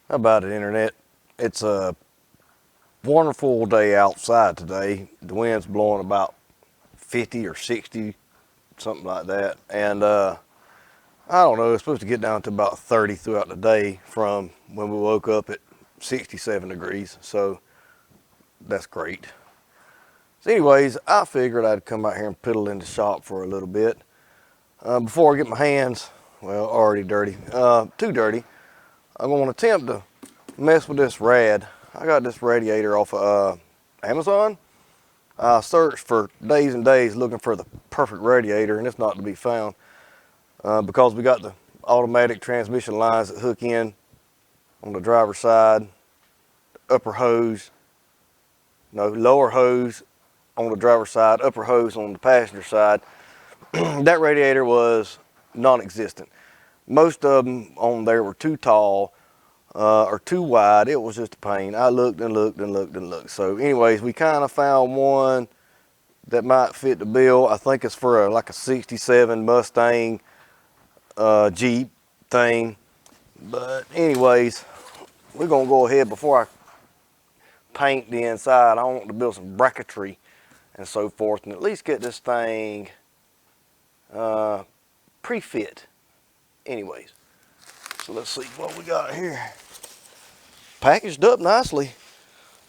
How about it, Internet? It's a wonderful day outside today. The wind's blowing about 50 or 60, something like that. And I don't know, it's supposed to get down to about 30 throughout the day from when we woke up at 67 degrees. So that's great. So anyways, I figured I'd come out here and piddle in the shop for a little bit. Before I get my hands, well, already dirty, too dirty, I'm going to attempt to mess with this rad. I got this radiator off of Amazon. I searched for days and days looking for the perfect radiator, and it's not to be found because we got the automatic transmission lines that hook in on the driver's side, upper hose, no, lower hose on the driver's side, upper hose on the passenger side. That radiator was non-existent. Most of them on there were too tall or too wide. It was just a pain. I looked and looked and looked and looked. So anyways, we kind of found one that might fit the bill. I think it's for like a 67 Mustang Jeep thing. But anyways, we're going to go ahead before I paint the inside. I want to build some bracketry and so forth and at least get this thing pre-fit. Anyways, so let's see what we got here. Packaged up nicely.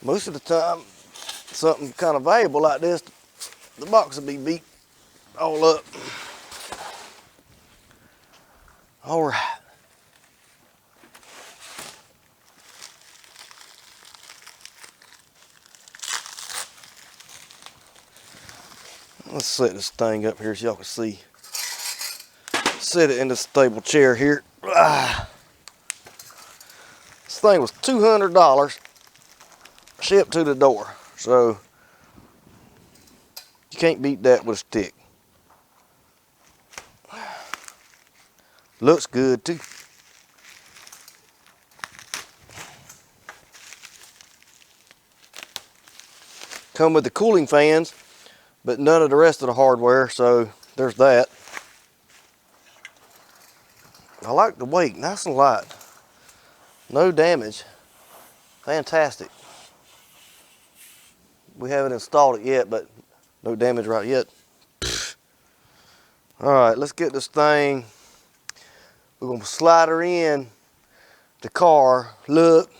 Most of the time, something kind of valuable like this, the box will be beat all up. All right. Let's set this thing up here so y'all can see. Set it in this stable chair here. This thing was $200 shipped to the door, so you can't beat that with a stick. Looks good too. Come with the cooling fans, but none of the rest of the hardware, so there's that. I like the weight, nice and light. No damage. Fantastic. We haven't installed it yet, but no damage right yet. All right, let's get this thing. We're gonna slide her in the car, look,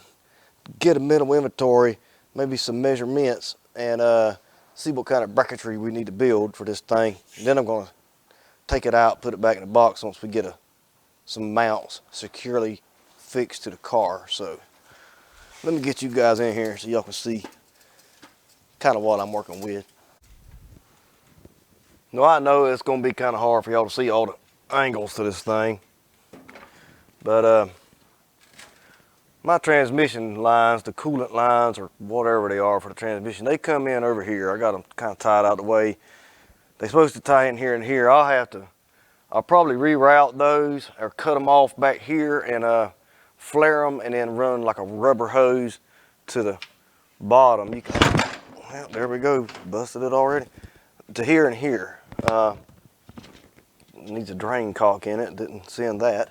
get a mental inventory, maybe some measurements, and see what kind of bracketry we need to build for this thing. And then I'm gonna take it out, put it back in the box once we get some mounts securely fixed to the car. So let me get you guys in here so y'all can see kind of what I'm working with. Now I know it's gonna be kind of hard for y'all to see all the angles to this thing, but my transmission lines, the coolant lines or whatever they are for the transmission, they come in over here. I got them kind of tied out the way. They're supposed to tie in here and here. I'll probably reroute those or cut them off back here and flare them and then run like a rubber hose to the bottom. You can, well, there we go, busted it already. To here and here. Needs a drain cock in it, didn't send that.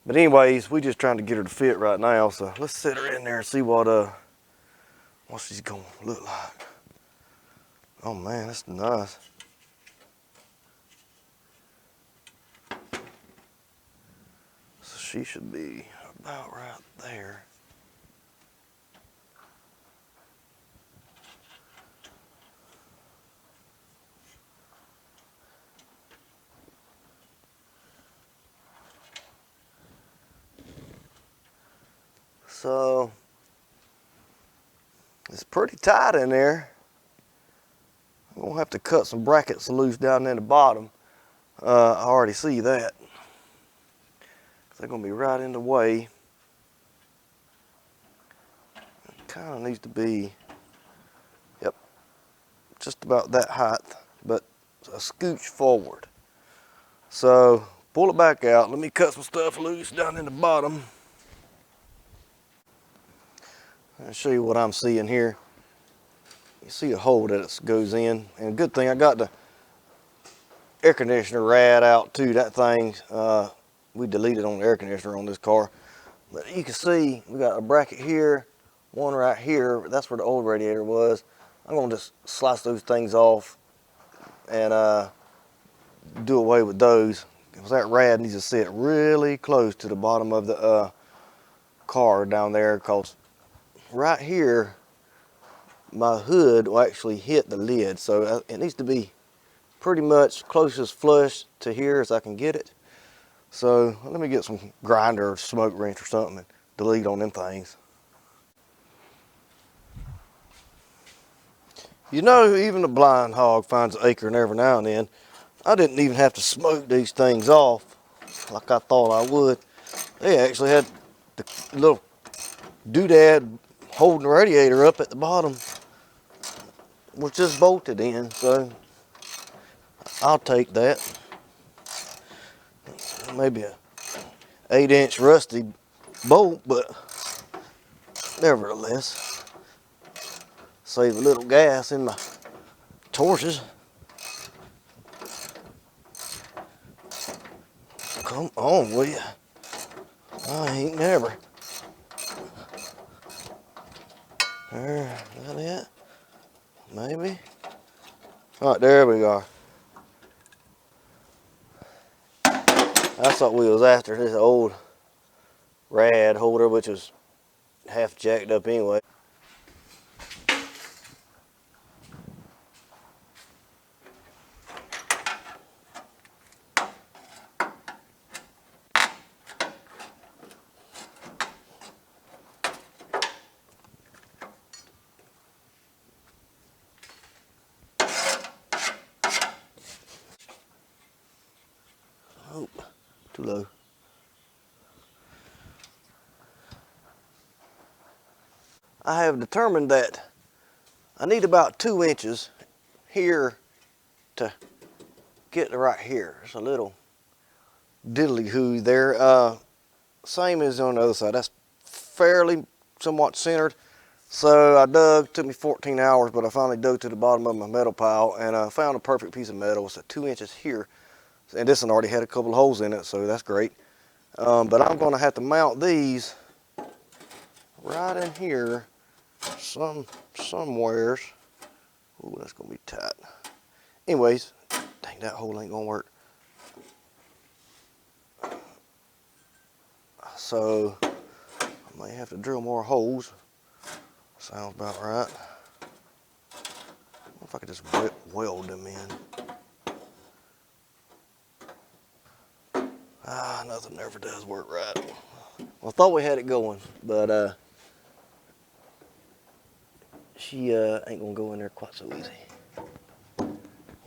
But anyways, we just trying to get her to fit right now, so let's set her in there and see what she's gonna look like. Oh man, that's nice. So she should be about right there. So it's pretty tight in there. I'm gonna have to cut some brackets loose down in the bottom. I already see that. They're gonna be right in the way. It kind of needs to be, yep, just about that height, but a scooch forward. So pull it back out. Let me cut some stuff loose down in the bottom. I'll show you what I'm seeing here. You see a hole that it goes in, and a good thing I got the air conditioner rad out too. That thing we deleted on the air conditioner on this car. But you can see we got a bracket here, one right here. That's where the old radiator was. I'm gonna just slice those things off and do away with those. Because that rad needs to sit really close to the bottom of the car down there, because right here my hood will actually hit the lid, so it needs to be pretty much close as flush to here as I can get it. So let me get some grinder or smoke wrench or something and delete on them things. You know, even a blind hog finds an acorn every now and then. I didn't even have to smoke these things off like I thought I would. They actually had the little doodad holding the radiator up at the bottom was just bolted in, so I'll take that. Maybe a 8-inch rusty bolt, but nevertheless, save a little gas in my torches. Come on, will ya? I ain't never. There, is that it? Maybe. All right, there we go. That's what we was after, this old rad holder, which was half jacked up anyway. Oh, too low. I have determined that I need about 2 inches here to get to right here. There's a little diddly-hoo there. Same as on the other side. That's fairly somewhat centered. So I dug, took me 14 hours, but I finally dug to the bottom of my metal pile and found a perfect piece of metal. It's 2 inches here. And this one already had a couple of holes in it, so that's great. But I'm gonna have to mount these right in here somewheres. Ooh, that's gonna be tight. Anyways, dang, that hole ain't gonna work. So I may have to drill more holes. Sounds about right. I wonder if I could just weld them in. Nothing ever does work right. Well, I thought we had it going, but she ain't gonna go in there quite so easy.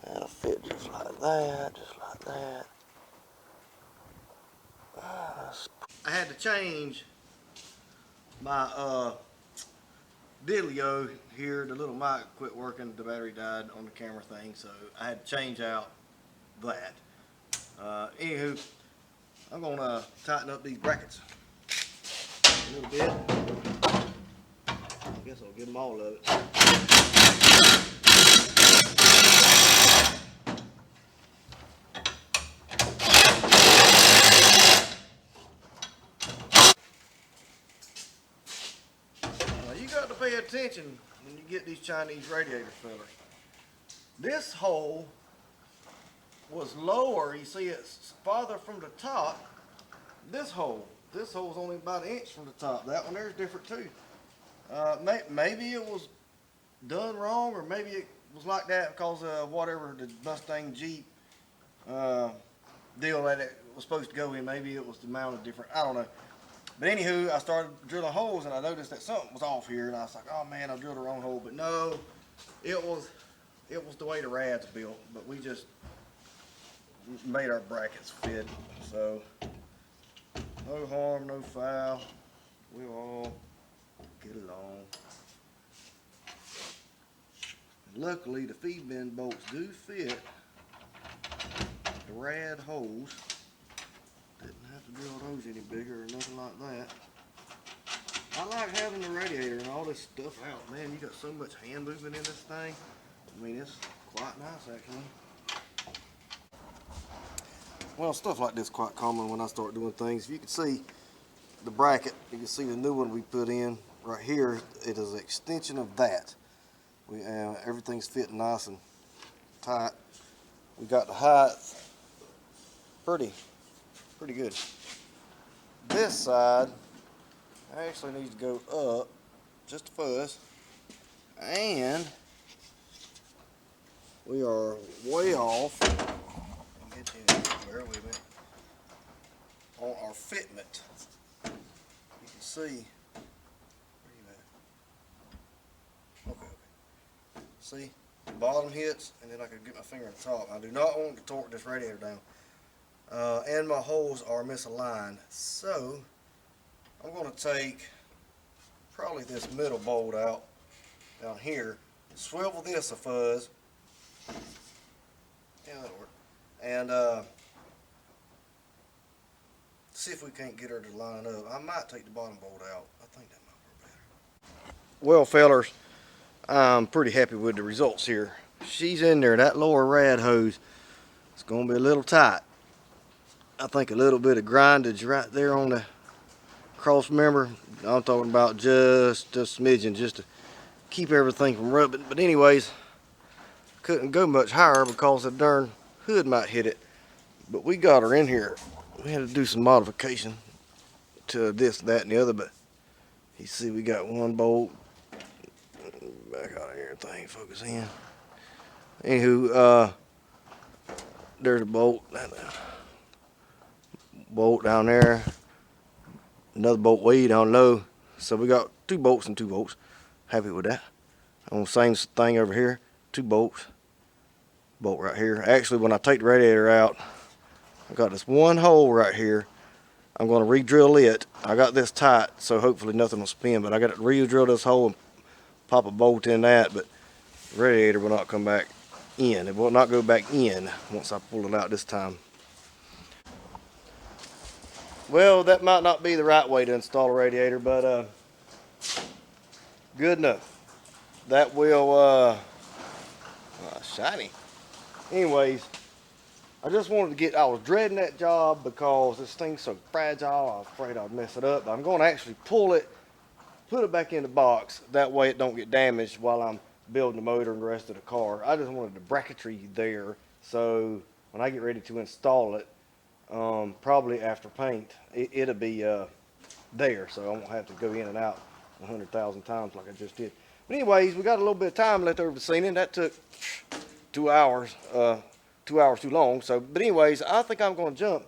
That'll fit just like that, just like that. I had to change my diddly-o here. The little mic quit working, the battery died on the camera thing, so I had to change out that. Anywho, I'm gonna tighten up these brackets a little bit. I guess I'll give them all of it. Now you got to pay attention when you get these Chinese radiator fillers. This hole was lower. You see it's farther from the top. This hole's only about an inch from the top. That one there's different too. Maybe it was done wrong, or maybe it was like that because of whatever the Mustang Jeep deal that it was supposed to go in. Maybe it was the mounted different. I don't know. But anywho, I started drilling holes and I noticed that something was off here, and I was like, oh man, I drilled the wrong hole. But no, it was the way the rad's built. But we just made our brackets fit. So no harm, no foul. We'll all get along. Luckily, the feed bin bolts do fit the rad holes. Didn't have to drill those any bigger or nothing like that. I like having the radiator and all this stuff out. Man, you got so much hand movement in this thing. I mean, it's quite nice actually. Well, stuff like this is quite common when I start doing things. If you can see, the bracket. You can see the new one we put in right here. It is an extension of that. Everything's fitting nice and tight. We got the height pretty good. This side actually needs to go up just a fuzz, and we are way off. Get you bear with me on our fitment. You can see. Where you at? Okay. See, the bottom hits, and then I can get my finger on the top. I do not want to torque this radiator down. And my holes are misaligned, so I'm going to take probably this middle bolt out down here, swivel this a fuzz, yeah, that'll work, and see if we can't get her to line up. I might take the bottom bolt out. I think that might work better. Well, fellers, I'm pretty happy with the results here. She's in there. That lower rad hose is going to be a little tight. I think a little bit of grindage right there on the cross member. I'm talking about just a smidgen, just to keep everything from rubbing. But anyways, couldn't go much higher because the darn hood might hit it. But we got her in here. We had to do some modification to this, that, and the other. But you see, we got one bolt. Back out of here, thing, focus in. Anywho, there's a bolt. Bolt down there, another bolt way down low. So we got 2 bolts and 2 bolts. Happy with that. On the same thing over here, 2 bolts, bolt right here. Actually, when I take the radiator out, I got this one hole right here. I'm going to re-drill it. I got this tight, so hopefully nothing will spin, but I got to re-drill this hole and pop a bolt in that, but the radiator will not come back in. It will not go back in once I pull it out this time. Well, that might not be the right way to install a radiator, but good enough. That will, shiny. Anyways, I just wanted to get, I was dreading that job because this thing's so fragile. I was afraid I'd mess it up. But I'm going to actually pull it, put it back in the box. That way it don't get damaged while I'm building the motor and the rest of the car. I just wanted the bracketry there, so when I get ready to install it, probably after paint, it'll be there, so I won't have to go in and out 100,000 times like I just did. But anyways, we got a little bit of time left over this evening. That took 2 hours, 2 hours too long. So, but anyways, I think I'm going to jump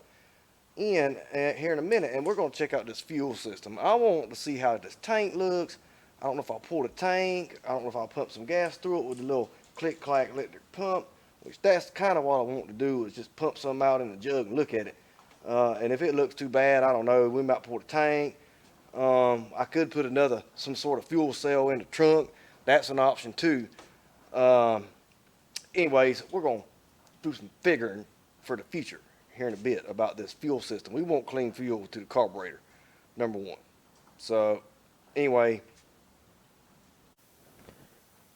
in here in a minute, and we're going to check out this fuel system. I want to see how this tank looks. I don't know if I'll pull the tank. I don't know if I'll pump some gas through it with a little click-clack electric pump, which that's kind of what I want to do, is just pump some out in the jug and look at it. And if it looks too bad, I don't know, we might pull the tank. I could put some sort of fuel cell in the trunk. That's an option too. Anyways, we're going to do some figuring for the future here in a bit about this fuel system. We want clean fuel to the carburetor, number one. So anyway,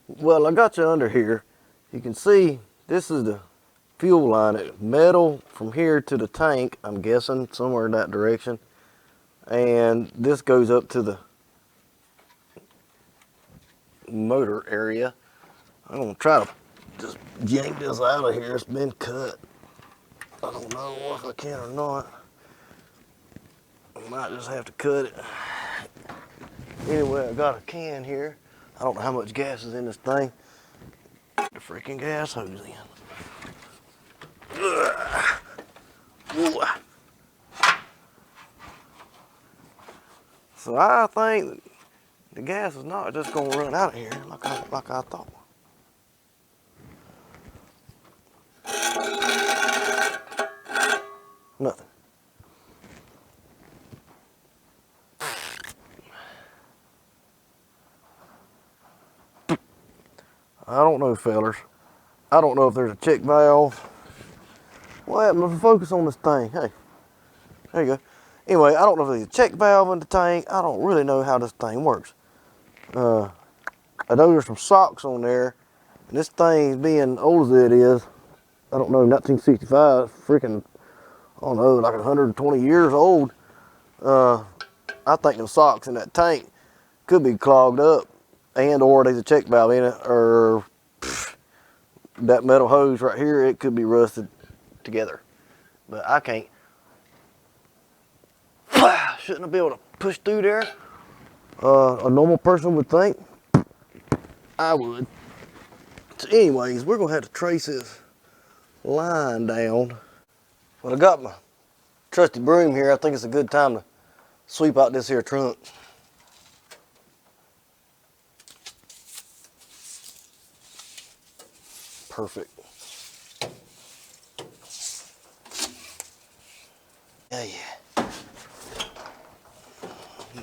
well, I got you under here. You can see this is the fuel line. It's metal from here to the tank, I'm guessing somewhere in that direction, and this goes up to the motor area. I'm gonna try to just yank this out of here. It's been cut. I don't know if I can or not. I might just have to cut it. Anyway, I got a can here. I don't know how much gas is in this thing. The freaking gas hose in. So I think the gas is not just gonna run out of here like I thought. Nothing. I don't know, fellers. I don't know if there's a check valve. What happened to focus on this thing? Hey, there you go. Anyway, I don't know if there's a check valve in the tank. I don't really know how this thing works. I know there's some socks on there, and this thing, being old as it is, I don't know, 1965, freaking, I don't know, like 120 years old. I think the socks in that tank could be clogged up, and or there's a check valve in it, or that metal hose right here, it could be rusted together. But I can't. Shouldn't I be able to push through there? A normal person would think. I would. So anyways, we're gonna have to trace this line down. When I got my trusty broom here, I think it's a good time to sweep out this here trunk. Perfect. Yeah.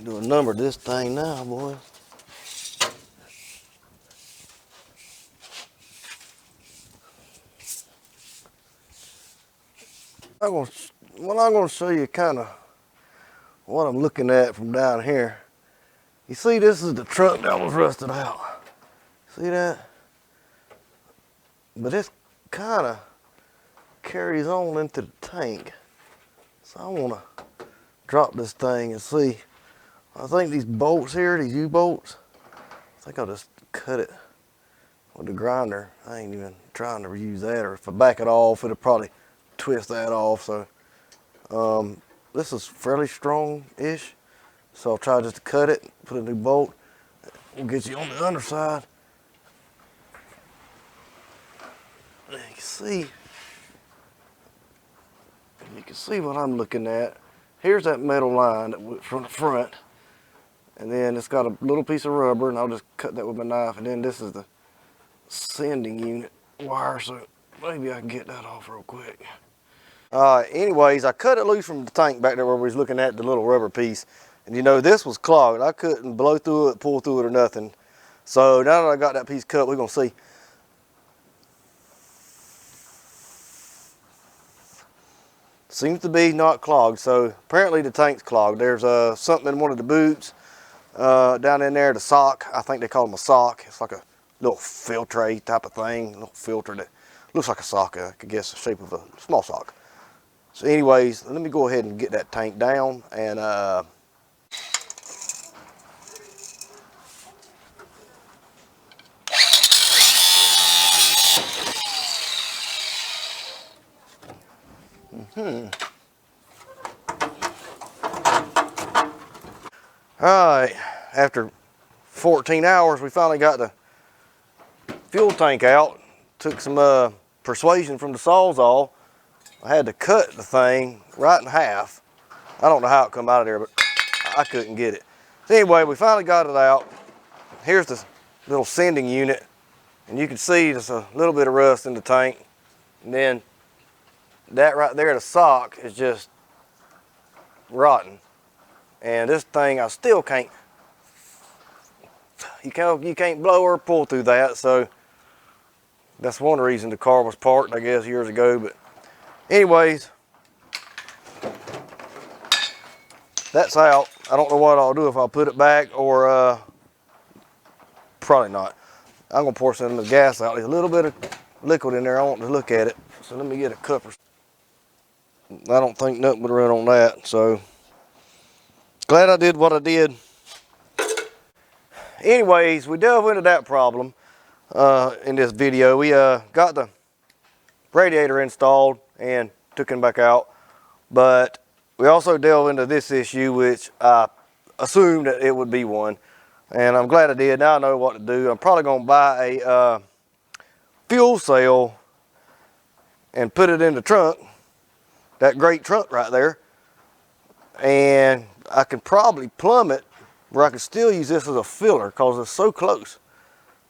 Do a number this thing now, boy. I'm gonna show you kind of what I'm looking at from down here. You see, this is the trunk that was rusted out. See that? But this kind of carries on into the tank. So I want to drop this thing and see. I think these bolts here, these U-bolts, I think I'll just cut it with the grinder. I ain't even trying to use that, or if I back it off, it'll probably twist that off. So this is fairly strong-ish. So I'll try just to cut it, put a new bolt. We'll get you on the underside. You can see what I'm looking at. Here's that metal line that went from the front, and then it's got a little piece of rubber, and I'll just cut that with my knife. And then this is the sending unit wire, so maybe I can get that off real quick. Anyways, I cut it loose from the tank back there where we was looking at the little rubber piece, and you know, this was clogged. I couldn't blow through it, pull through it, or nothing. So now that I got that piece cut, we're gonna see. Seems to be not clogged, so apparently the tank's clogged. There's something in one of the boots down in there, the sock. I think they call them a sock. It's like a little filtre type of thing, a little filter that looks like a sock, I guess the shape of a small sock. So anyways, let me go ahead and get that tank down, and Alright, after 14 hours, we finally got the fuel tank out. Took some persuasion from the Sawzall. I had to cut the thing right in half. I don't know how it come out of there, but I couldn't get it. So anyway, we finally got it out. Here's the little sending unit, and you can see there's a little bit of rust in the tank. And then that right there, the sock, is just rotten. And this thing, I still can't, you can't blow or pull through that. So that's one reason the car was parked, I guess, years ago. But anyways, that's out. I don't know what I'll do, if I'll put it back or probably not. I'm gonna pour some of the gas out. There's a little bit of liquid in there. I want to look at it. So let me get a cup. I don't think nothing would run on that. So glad I did what I did. Anyways, we delve into that problem in this video. We got the radiator installed and took him back out, but we also delve into this issue, which I assumed that it would be one, and I'm glad I did. Now I know what to do. I'm probably going to buy a fuel cell and put it in the trunk, that great trunk right there, and I can probably plumb it where I can still use this as a filler because it's so close.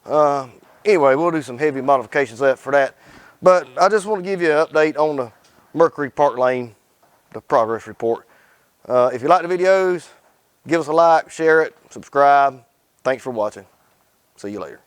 Anyway, we'll do some heavy modifications for that. But I just want to give you an update on the Mercury Parklane, the progress report. If you like the videos, give us a like, share it, subscribe. Thanks for watching. See you later.